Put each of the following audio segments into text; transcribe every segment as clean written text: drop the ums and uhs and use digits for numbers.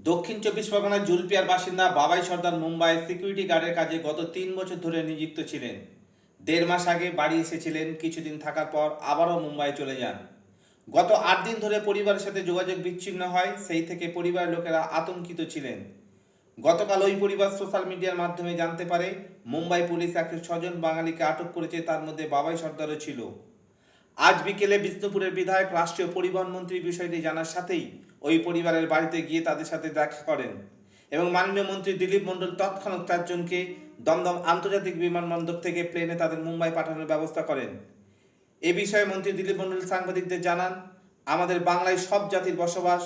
দক্ষিণ চব্বিশ পরগনার জুলপিয়ার বাসিন্দা বাবাই সর্দার মুম্বাইয়ের সিকিউরিটি গার্ডের কাজে গত 3 বছর ধরে নিযুক্ত ছিলেন। 1.5 মাস আগে বাড়ি এসেছিলেন, কিছুদিন থাকার পর আবারও মুম্বাই চলে যান। গত 8 দিন ধরে পরিবারের সাথে যোগাযোগ বিচ্ছিন্ন হয়, সেই থেকে পরিবারের লোকেরা আতঙ্কিত ছিলেন। গতকাল ওই পরিবার সোশ্যাল মিডিয়ার মাধ্যমে জানতে পারে মুম্বাই পুলিশ 106 জন বাঙালিকে আটক করেছে, তার মধ্যে বাবাই সর্দারও ছিল। আজ বিকেলে বিষ্ণুপুরের বিধায়ক রাষ্ট্রীয় পরিবহন মন্ত্রী বিষয়টি জানার সাথেই ওই পরিবারের বাড়িতে গিয়ে তাদের সাথে দেখা করেন এবং মাননীয় মন্ত্রী দিলীপ মণ্ডল তৎক্ষণাৎ 4 জনকে দমদম আন্তর্জাতিক বিমানবন্দর থেকে প্লেনে তাদের মুম্বাই পাঠানোর ব্যবস্থা করেন। এ বিষয়ে মন্ত্রী দিলীপ মণ্ডল সাংবাদিকদের জানান, আমাদের বাংলায় সব জাতির বসবাস,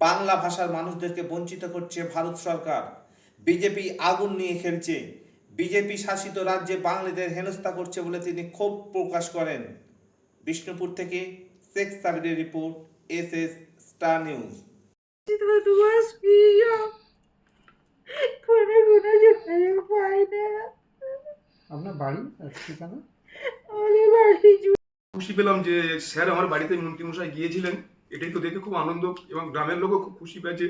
বাংলা ভাষার মানুষদেরকে বঞ্চিত করছে ভারত সরকার। বিজেপি আগুন নিয়ে খেলছে, বিজেপি শাসিত রাজ্যে বাঙালিদের হেনস্থা করছে বলে তিনি ক্ষোভ প্রকাশ করেন। বিষ্ণুপুর থেকে শেখ সাবিরের রিপোর্ট, এসএস স্টার নিউজ। আপনার বাড়ি আর ঠিকানা? খুশি পেলাম যে স্যার আমার বাড়িতে মন্ত্রীমশাই গিয়েছিলেন, এটাই তো দেখে খুব আনন্দ এবং গ্রামের লোকও খুব খুশি পেয়েছে।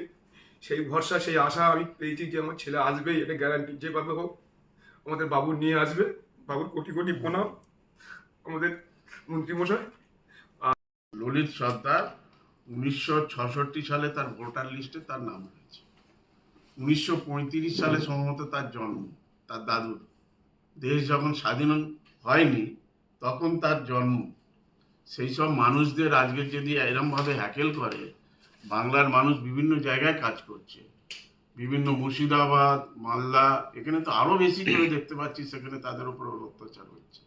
সেই ভরসা, সেই আশা আমি পেয়েছি যে আমার ছেলে আসবে, এটা গ্যারান্টি। যেভাবে হোক আমাদের বাবু নিয়ে আসবে। বাবুর কোটি কোটি প্রণাম আমাদের মন্ত্রীমশাই। ললিত সর্দার 1966 সালে তার ভোটার লিস্টে তার নাম হয়েছে। 1935 সালে সম্ভবত তার জন্ম, তার দাদুর। দেশ যখন স্বাধীন হয়নি তখন তার জন্ম। সেই সব মানুষদের আজকে যদি এরমভাবে হ্যাকেল করে, বাংলার মানুষ বিভিন্ন জায়গায় কাজ করছে, বিভিন্ন মুর্শিদাবাদ, মালদা, এখানে তো আরো বেশি করে দেখতে পাচ্ছি, সেখানে তাদের উপর অত্যাচার হচ্ছে।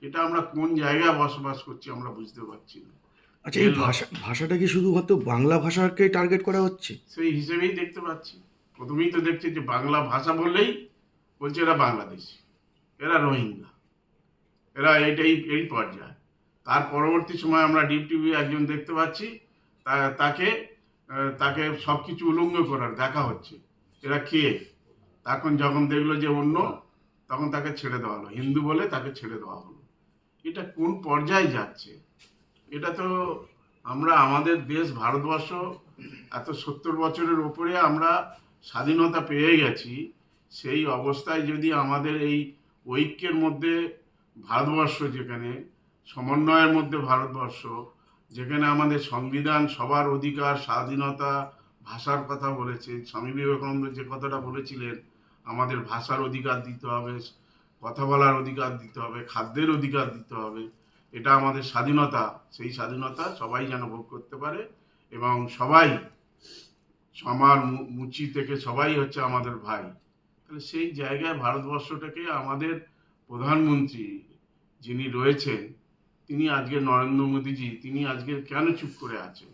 এটা আমরা কোন জায়গায় বসবাস করছি আমরা বুঝতে পারছি না। আচ্ছা, এই ভাষাটা কি শুধুমাত্র বাংলা ভাষাকে টার্গেট করা হচ্ছে? সেই হিসেবেই দেখতে পাচ্ছি। প্রথমেই তো দেখছি যে বাংলা ভাষা বললেই বলছে এরা বাংলাদেশি, এরা রোহিঙ্গা, এরা এই পর্যায়ে। তার পরবর্তী সময় আমরা ডিপ টিভি একজন দেখতে পাচ্ছি, তাকে সব কিছু উলঙ্গ করার দেখা হচ্ছে। এরা কে? তখন যখন দেখলো যে অন্য, তখন তাকে ছেড়ে দেওয়া হলো, হিন্দু বলে তাকে ছেড়ে দেওয়া হলো। এটা কোন পর্যায়ে যাচ্ছে? এটা তো আমরা, আমাদের দেশ ভারতবর্ষ এত 70 বছরের উপরে আমরা স্বাধীনতা পেয়ে গেছি, সেই অবস্থায় যদি আমাদের এই ঐক্যের মধ্যে ভারতবর্ষ, যেখানে সমন্বয়ের মধ্যে ভারতবর্ষ, যেখানে আমাদের সংবিধান সবার অধিকার, স্বাধীনতা, ভাষার কথা বলেছে, স্বামী বিবেকানন্দ যে কথাটা বলেছিলেন, আমাদের ভাষার অধিকার দিতে হবে, কথা বলার অধিকার দিতে হবে, খাদ্যের অধিকার দিতে হবে, এটা আমাদের স্বাধীনতা। সেই স্বাধীনতা সবাই যেন ভোগ করতে পারে এবং সবাই, আমার মুচি থেকে সবাই হচ্ছে আমাদের ভাই। তাহলে সেই জায়গায় ভারতবর্ষটাকে আমাদের প্রধানমন্ত্রী যিনি রয়েছেন, তিনি আজকে নরেন্দ্র মোদীজি, তিনি আজকে কেন চুপ করে আছেন?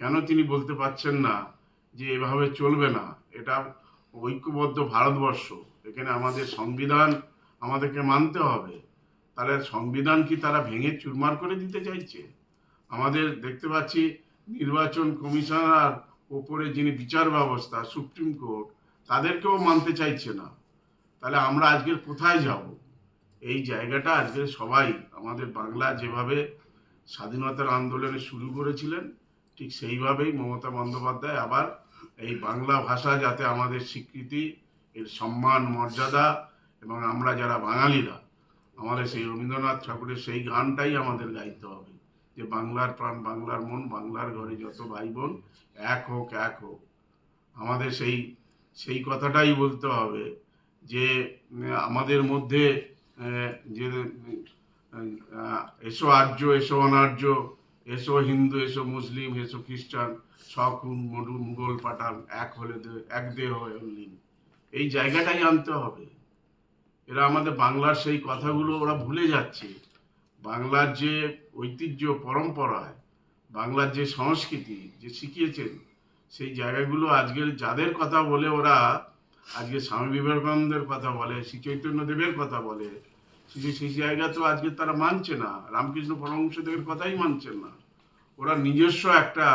কেন তিনি বলতে পারছেন না যে এভাবে চলবে না? এটা ঐক্যবদ্ধ ভারতবর্ষ, এখানে আমাদের সংবিধান আমাদেরকে মানতে হবে। তাহলে সংবিধান কি তারা ভেঙে চুরমার করে দিতে চাইছে? আমাদের দেখতে পাচ্ছি নির্বাচন কমিশনার ওপরে যিনি বিচার ব্যবস্থা, সুপ্রিম কোর্ট, তাদেরকেও মানতে চাইছে না। তাহলে আমরা আজকে কোথায় যাব? এই জায়গাটা আজকে সবাই, আমাদের বাংলা যেভাবে স্বাধীনতার আন্দোলনে শুরু করেছিলেন, ঠিক সেইভাবেই মমতা বন্দ্যোপাধ্যায় আবার এই বাংলা ভাষা যাতে আমাদের স্বীকৃতি, এর সম্মান, মর্যাদা, এবং আমরা যারা বাঙালিরা, আমাদের সেই রবীন্দ্রনাথ ঠাকুরের সেই গানটাই আমাদের গাইতে হবে যে বাংলার প্রাণ, বাংলার মন, বাংলার ঘরে যত ভাই বোন, এক হোক এক হোক। আমাদের সেই কথাটাই বলতে হবে যে আমাদের মধ্যে যে এসো আর্য, এসো অনার্য, এসো হিন্দু, এসো মুসলিম, এসো খ্রিস্টান, সকল মুঘল পাঠান, এক হলে এক দেহ হয়ে হলেন। এই জায়গাটাই আনতে হবে। এরা আমাদের বাংলার সেই কথাগুলো ওরা ভুলে যাচ্ছে। বাংলার যে ঐতিহ্য, পরম্পরায় বাংলার যে সংস্কৃতি যে শিখিয়েছেন, সেই জায়গাগুলো আজকের যাদের কথা বলে ওরা, আজকে স্বামী বিবেকানন্দের কথা বলে, শ্রী চৈতন্যদেবের কথা বলে, সেই জায়গা তো আজকে তারা মানছে না। রামকৃষ্ণ পরমহংসদেবের কথাই মানছেন না। ওরা নিজস্ব একটা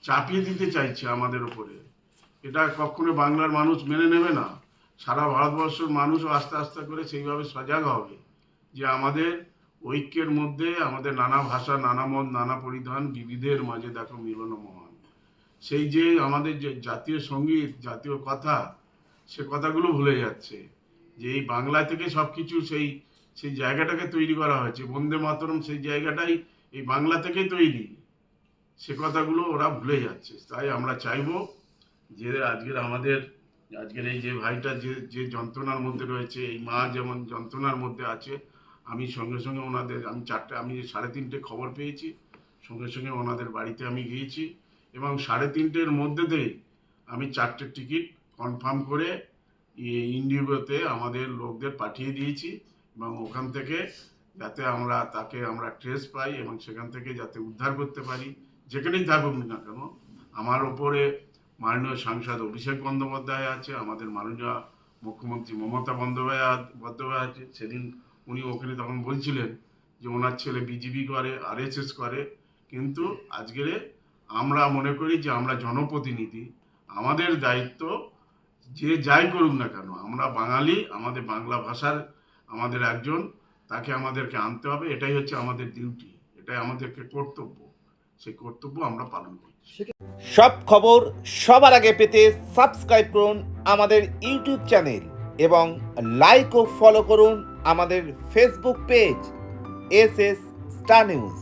চাপিয়ে দিতে চাইছে আমাদের উপরে। এটা কখনো বাংলার মানুষ মেনে নেবে না। সারা ভারতবর্ষের মানুষও আস্তে আস্তে করে সেইভাবে সজাগ হবে যে আমাদের ঐক্যের মধ্যে আমাদের নানা ভাষা, নানা মত, নানা পরিধান, বিবিধের মাঝে দেখো মিলন মহান। সেই যে আমাদের যে জাতীয় সঙ্গীত, জাতীয় কথা, সে কথাগুলো ভুলে যাচ্ছে। যে এই বাংলা থেকে সব কিছু সেই সেই জায়গাটাকে তৈরি করা হয়েছে, বন্দে মাতরম সেই জায়গাটাই এই বাংলা থেকেই তৈরি, সে কথাগুলো ওরা ভুলে যাচ্ছে। তাই আমরা চাইবো যে আজকের এই যে ভাইটা যে যে যন্ত্রণার মধ্যে রয়েছে, এই মা যেমন যন্ত্রণার মধ্যে আছে, আমি সঙ্গে সঙ্গে আমি 3:30 খবর পেয়েছি, সঙ্গে সঙ্গে ওনাদের বাড়িতে আমি গিয়েছি এবং 3:30-এর মধ্যেতেই আমি 4টে টিকিট কনফার্ম করে ইন্ডিগোতে আমাদের লোকদের পাঠিয়ে দিয়েছি এবং ওখান থেকে যাতে তাকে আমরা ট্রেস পাই এবং সেখান থেকে যাতে উদ্ধার করতে পারি, যেখানেই থাকুক না কেন। আমার ওপরে মাননীয় সাংসদ অভিষেক বন্দ্যোপাধ্যায় আছে, আমাদের মাননীয় মুখ্যমন্ত্রী মমতা বন্দ্যোপাধ্যায় আছে। সেদিন উনি ওখানে তখন বলছিলেন যে ওনার ছেলে বিজেপি করে, RSS করে, কিন্তু আজকের আমরা মনে করি যে আমরা জনপ্রতিনিধি, আমাদের দায়িত্ব যে যাই করুক না কেন, আমরা বাঙালি, আমাদের বাংলা ভাষার আমাদের একজন, তাকে আমাদেরকে আনতে হবে, এটাই হচ্ছে আমাদের ডিউটি, এটাই আমাদেরকে কর্তব্য, সেই কর্তব্য আমরা পালন করছি। সব খবর সবার আগে পেতে সাবস্ক্রাইব করুন আমাদের ইউটিউব চ্যানেল এবং লাইক ও ফলো করুন আমাদের Facebook page SS star news.